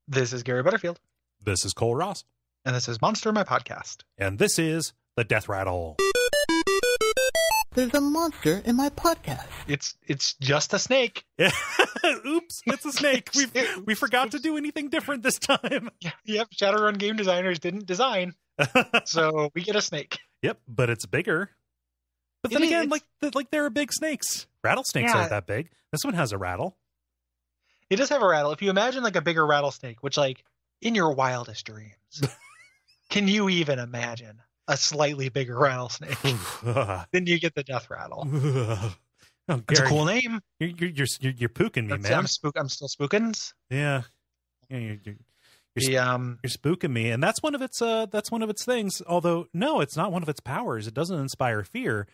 This is Gary Butterfield. This is Cole Ross. And this is Monster, my podcast. And this is the Deathrattle. There's a monster in my podcast. It's just a snake. Oops, it's a snake. We forgot to do anything different this time. Yep, Shadowrun game designers didn't design. So we get a snake. Yep, but it's bigger. But then again, like there are big snakes. Rattlesnakes aren't that big. This one has a rattle. It does have a rattle. If you imagine like a bigger rattlesnake, which like in your wildest dreams, can you even imagine a slightly bigger rattlesnake? Then you get the Deathrattle. Oh, it's a cool name. You're pooking me, man. I'm still spookins. Yeah. You're spooking me, and that's one of its things. Although no, it's not one of its powers. It doesn't inspire fear.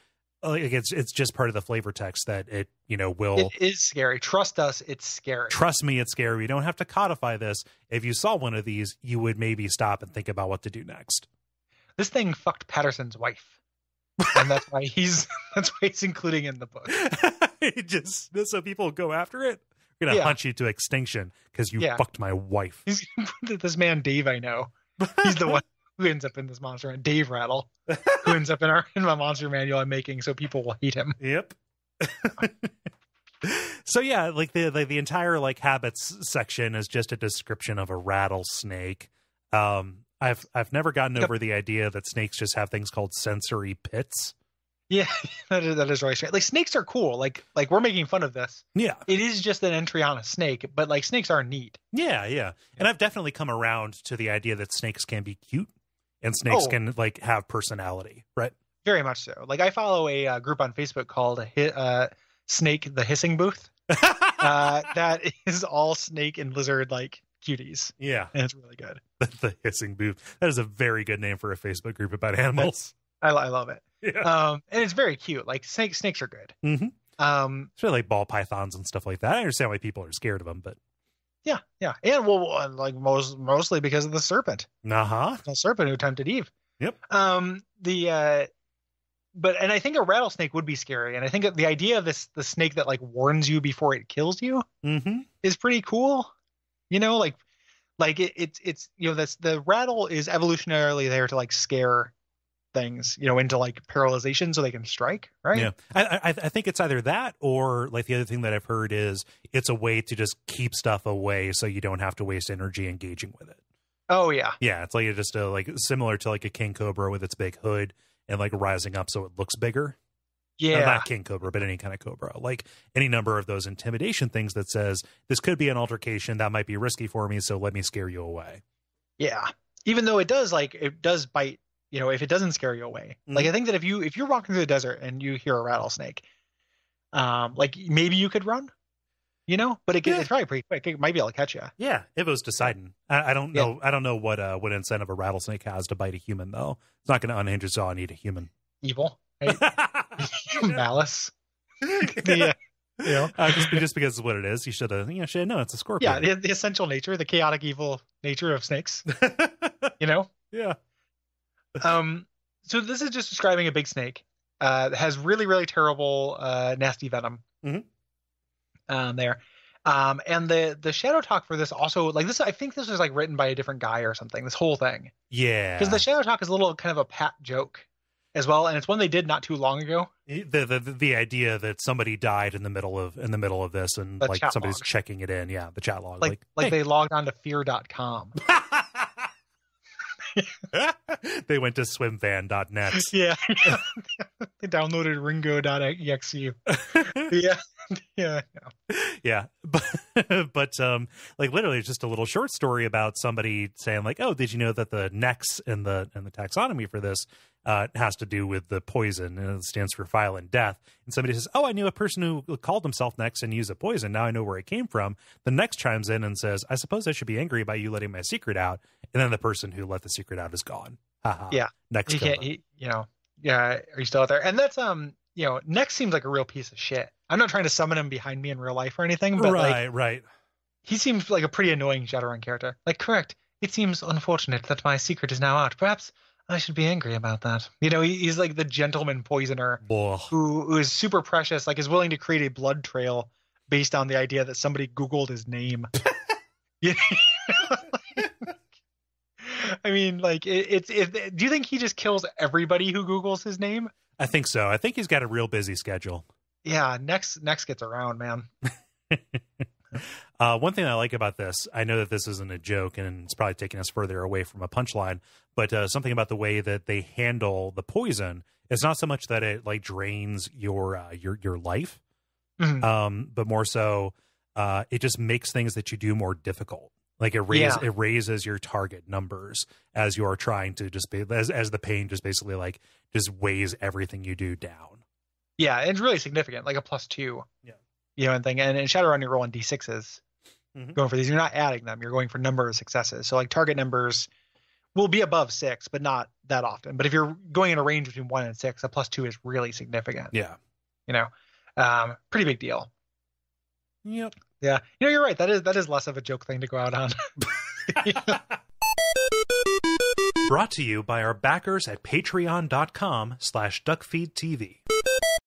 Like it's just part of the flavor text that it will. It is scary. Trust us, it's scary. Trust me, it's scary. We don't have to codify this. If you saw one of these, you would maybe stop and think about what to do next. This thing fucked Patterson's wife, and that's why he's including in the book. Just so people go after it. We're gonna hunt you to extinction because you fucked my wife. This man Dave I know. He's the one who ends up in this monster, and Deathrattle, who ends up in my monster manual I'm making, so people will hate him. Yep. So yeah, like the entire like habits section is just a description of a rattlesnake. I've never gotten over the idea that snakes just have things called sensory pits. Yeah, that is really strange. Like snakes are cool. Like we're making fun of this. Yeah, it is just an entry on a snake, but like snakes are neat. Yeah, and I've definitely come around to the idea that snakes can be cute and snakes can like have personality, right? Very much so. Like I follow a group on Facebook called Snake the Hissing Booth. That is all snake and lizard like cuties. Yeah, and it's really good. The Hissing Booth. That is a very good name for a Facebook group about animals. I love it. Yeah. And it's very cute. Like snakes are good. Mm-hmm. It's really like ball pythons and stuff like that. I understand why people are scared of them, but yeah, and well, like mostly because of the serpent. The serpent who tempted Eve. Yep. But I think a rattlesnake would be scary, and I think the idea of the snake that like warns you before it kills you is pretty cool. Like it's that's the rattle is evolutionarily there to like scare things into like paralyzation so they can strike, right? Yeah, I think it's either that or like the other thing that I've heard is it's a way to just keep stuff away so you don't have to waste energy engaging with it. Oh yeah, it's like just like similar to like a king cobra with its big hood and like rising up so it looks bigger. Yeah, not king cobra, but any kind of cobra, like any number of those intimidation things that says this could be an altercation that might be risky for me, so let me scare you away. Yeah, even though it does bite. If it doesn't scare you away, like I think that if you're walking through the desert and you hear a rattlesnake, like maybe you could run, but it's probably pretty quick. It might be able to catch you. Yeah, if it was deciding. I don't know. I don't know what incentive a rattlesnake has to bite a human though. It's not going to unhinge its jaw and eat a human. Evil, right? Malice. Just because it's what it is, you should have known it's a scorpion. Yeah, the essential nature, the chaotic evil nature of snakes. Yeah. So this is just describing a big snake that has really, really terrible, nasty venom. There. And the shadow talk for this also like this. I think this was like written by a different guy or something. This whole thing. Yeah. Because the shadow talk is a little kind of a pat joke as well, and it's one they did not too long ago. The idea that somebody died in the middle of this, and the like somebody's log. Checking it in. Yeah, the chat log. Like hey. They logged on to fear.com. They went to swimfan.net. Yeah. They downloaded ringo.exe. Yeah. But like literally it's just a little short story about somebody saying like, oh, did you know that the NEX in the taxonomy for this has to do with the poison, and it stands for violent death. And somebody says, oh, I knew a person who called himself NEX and used a poison. Now I know where it came from. The NEX chimes in and says, I suppose I should be angry about you letting my secret out. And then the person who let the secret out is gone. Yeah. NEX. Yeah. Are you still out there? And that's NEX seems like a real piece of shit. I'm not trying to summon him behind me in real life or anything, but right. He seems like a pretty annoying Shadowrun character. Like, correct. It seems unfortunate that my secret is now out. Perhaps I should be angry about that. He's like the gentleman poisoner who is super precious, like is willing to create a blood trail based on the idea that somebody Googled his name. I mean, like do you think he just kills everybody who Googles his name? I think so. I think he's got a real busy schedule. Yeah, next gets around, man. One thing I like about this, I know that this isn't a joke and it's probably taking us further away from a punchline, but something about the way that they handle the poison, it's not so much that it like drains your life, but more so it just makes things that you do more difficult. Like it raises your target numbers as you're trying to just be as the pain just basically like just weighs everything you do down. Yeah, it's really significant, like a +2. Yeah. You know, and thing. And in Shadowrun, you're rolling D6s going for these. You're not adding them. You're going for number of successes. So like target numbers will be above 6, but not that often. But if you're going in a range between 1 and 6, a +2 is really significant. Yeah. You know, pretty big deal. Yep. Yeah. You know, you're right. That is less of a joke thing to go out on. Brought to you by our backers at patreon.com/duckfeed.tv.